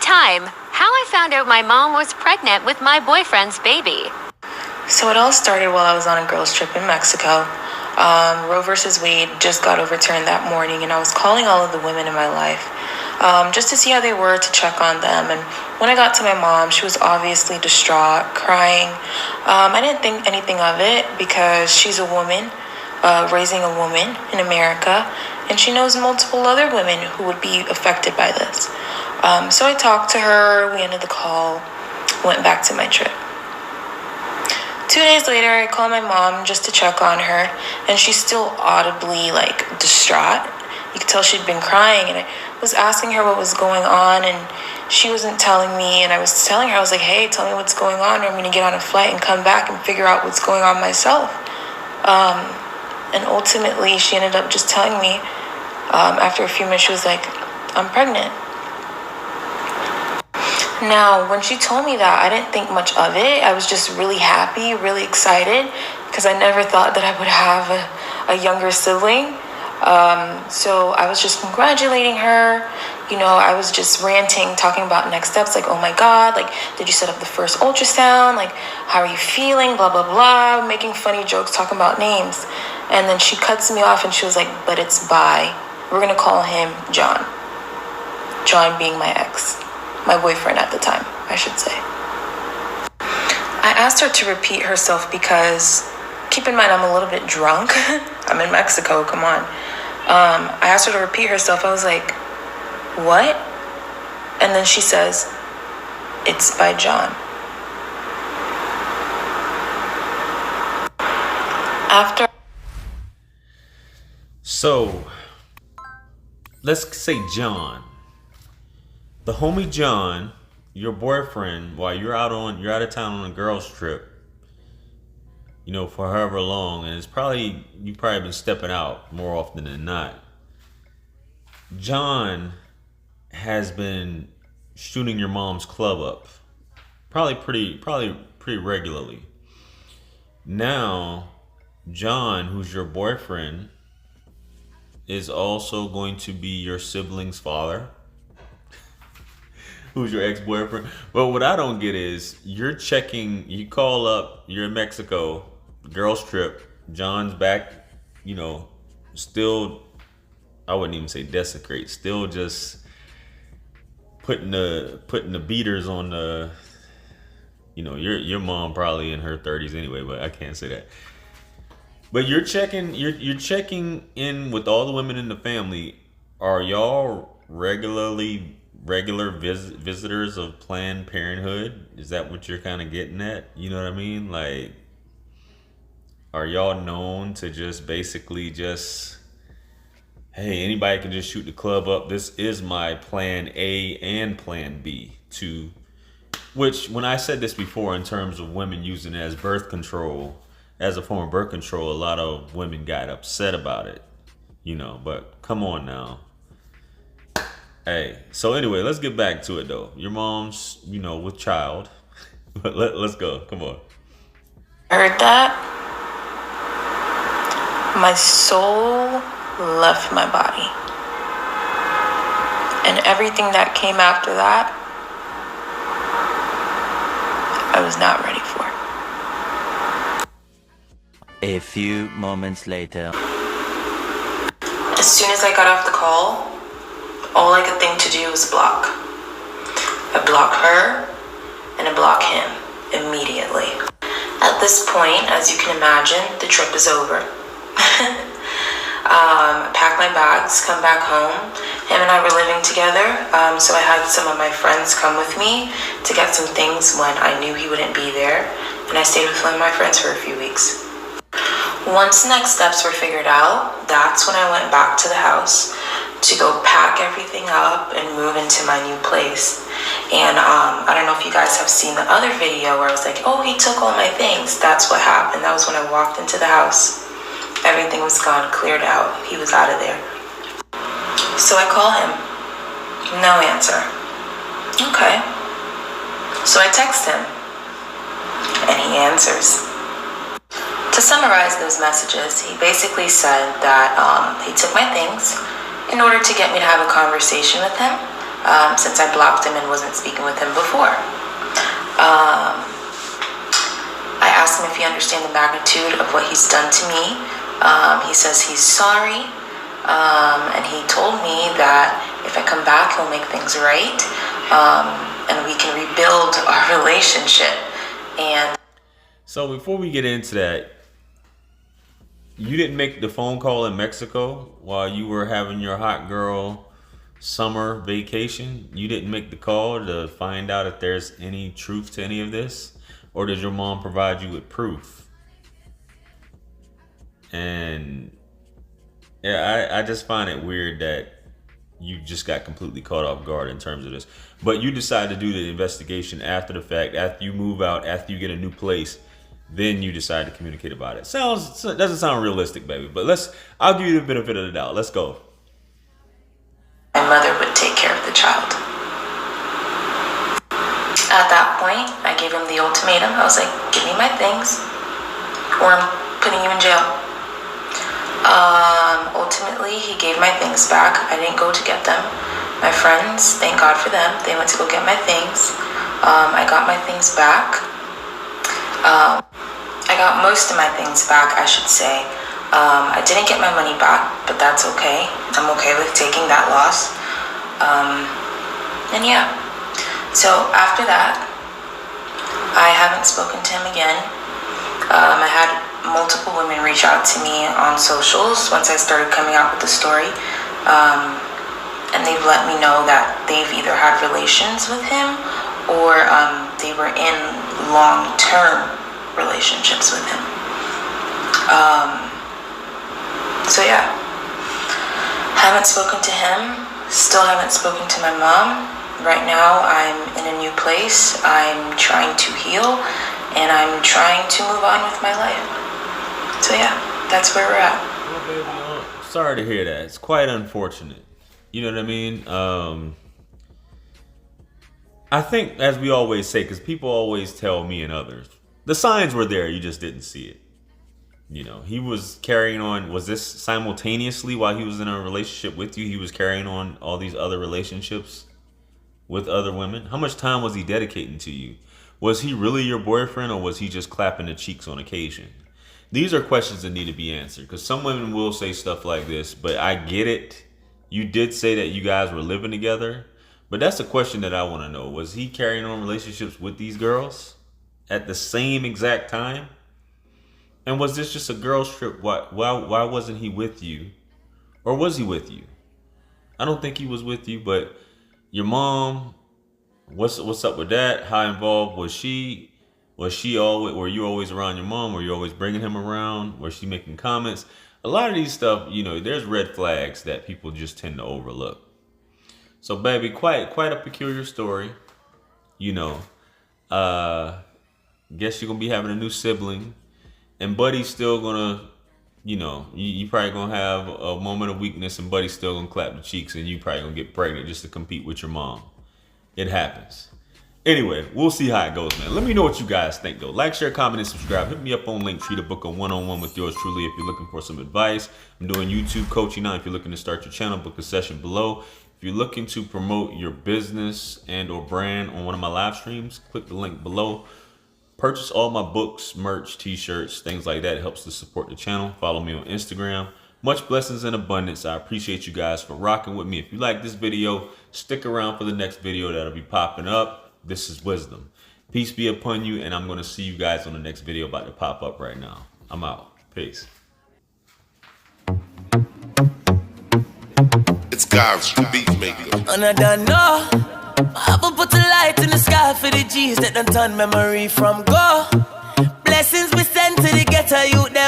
time, how I found out my mom was pregnant with my boyfriend's baby. So it all started while I was on a girls' trip in Mexico. Roe versus Wade just got overturned that morning, and I was calling all of the women in my life just to see how they were, to check on them. And when I got to my mom, she was obviously distraught, crying. I didn't think anything of it because she's a woman, raising a woman in America, and she knows multiple other women who would be affected by this. So I talked to her, we ended the call, went back to my trip. 2 days later, I called my mom just to check on her, and she's still audibly, distraught. You could tell she'd been crying, and I was asking her what was going on, and she wasn't telling me, and I was telling her, I was like, hey, tell me what's going on, or I'm going to get on a flight and come back and figure out what's going on myself. And ultimately, she ended up just telling me, after a few minutes, she was like, I'm pregnant. Now, when she told me that, I didn't think much of it. I was just really happy, really excited, because I never thought that I would have a younger sibling. So I was just congratulating her. I was just ranting, talking about next steps, like, oh my God, did you set up the first ultrasound? How are you feeling? Blah, blah, blah, making funny jokes, talking about names. And then she cuts me off and she was like, but it's Bi. We're going to call him John. John being my ex. My boyfriend at the time, I should say. I asked her to repeat herself because, keep in mind, I'm a little bit drunk. I'm in Mexico, come on. I asked her to repeat herself. I was like, what? And then she says, it's by John. So, let's say John. The homie John, your boyfriend, while you're out of town on a girls trip, for however long, and you've probably been stepping out more often than not. John has been shooting your mom's club up, probably pretty regularly. Now, John, who's your boyfriend, is also going to be your sibling's father. Who's your ex-boyfriend. But what I don't get is you call up, you're in Mexico, girls trip, John's back, still, I wouldn't even say desecrate, still just putting the beaters on the, your mom probably in her 30s anyway, but I can't say that. But you're checking in with all the women in the family. Are y'all regular visitors of Planned Parenthood? Is that what you're kind of getting at? You know what I mean? Are y'all known to just basically hey, anybody can just shoot the club up? This is my plan A and plan B which, when I said this before in terms of women using it as birth control, as a form of birth control, a lot of women got upset about it, but come on now. Hey, so anyway, let's get back to it though. Your mom's, with child. But let's go. Come on. I heard that. My soul left my body. And everything that came after that, I was not ready for. A few moments later. As soon as I got off the call, all I could think to do was block. I block her and I block him immediately. At this point, as you can imagine, the trip is over. Pack my bags, come back home. Him and I were living together, so I had some of my friends come with me to get some things when I knew he wouldn't be there, and I stayed with one of my friends for a few weeks. Once next steps were figured out, that's when I went back to the house to go pack everything up and move into my new place. And I don't know if you guys have seen the other video where I was like, oh, he took all my things. That's what happened. That was when I walked into the house. Everything was gone, cleared out. He was out of there. So I call him. No answer. Okay. So I text him. And he answers. To summarize those messages, he basically said that he took my things in order to get me to have a conversation with him, since I blocked him and wasn't speaking with him before. I asked him if he understands the magnitude of what he's done to me. He says he's sorry, and he told me that if I come back, he'll make things right, and we can rebuild our relationship. And so before we get into that, you didn't make the phone call in Mexico while you were having your hot girl summer vacation? You didn't make the call to find out if there's any truth to any of this? Or does your mom provide you with proof? And yeah, I just find it weird that you just got completely caught off guard in terms of this. But you decide to do the investigation after the fact, after you move out, after you get a new place, then you decide to communicate about it. Doesn't sound realistic, baby. But I'll give you the benefit of the doubt. Let's go. My mother would take care of the child. At that point, I gave him the ultimatum. I was like, give me my things, or I'm putting you in jail. Ultimately, he gave my things back. I didn't go to get them. My friends, thank God for them, they went to go get my things. I got my things back. I got most of my things back, I should say. I didn't get my money back, but that's okay. I'm okay with taking that loss. And yeah. So after that, I haven't spoken to him again. I had multiple women reach out to me on socials once I started coming out with the story. And they've let me know that they've either had relations with him or they were in long-term relationships with him. So yeah, haven't spoken to him, still haven't spoken to my mom. Right now I'm in a new place. I'm trying to heal and I'm trying to move on with my life. So yeah, that's where we're at. Well, baby, sorry to hear that. It's quite unfortunate. You know what I mean? I think, as we always say, because people always tell me and others, the signs were there, you just didn't see it. You know, he was carrying on. Was this simultaneously while he was in a relationship with you? He was carrying on all these other relationships with other women? How much time was he dedicating to you? Was he really your boyfriend, or was he just clapping the cheeks on occasion? These are questions that need to be answered, because some women will say stuff like this, but I get it. You did say that you guys were living together, but that's a question that I want to know. Was he carrying on relationships with these girls at the same exact time? And was this just a girls trip? Why wasn't he with you? Or was he with you? I don't think he was with you, but your mom, what's up with that? How involved was she? Was she always, were you always around your mom? Were you always bringing him around? Was she making comments? A lot of these stuff, you know, there's red flags that people just tend to overlook. So baby, quite a peculiar story. You know, guess you're gonna be having a new sibling, and Buddy's still gonna, you know, you probably gonna have a moment of weakness, and Buddy's still gonna clap the cheeks, and you probably gonna get pregnant just to compete with your mom. It happens. Anyway, we'll see how it goes, man. Let me know what you guys think, though. Like, share, comment, and subscribe. Hit me up on Linktree to book a one-on-one with yours truly if you're looking for some advice. I'm doing YouTube coaching now. If you're looking to start your channel, book a session below. If you're looking to promote your business and or brand on one of my live streams, click the link below. Purchase all my books, merch, t-shirts, things like that. It helps to support the channel. Follow me on Instagram. Much blessings and abundance. I appreciate you guys for rocking with me. If you like this video, stick around for the next video that'll be popping up. This is wisdom. Peace be upon you, and I'm going to see you guys on the next video about to pop up right now. I'm out. Peace. It's God's beat maker. And I don't know. I will put a light in the sky for the G's that done turn memory from go. Blessings we send to the ghetto youth them.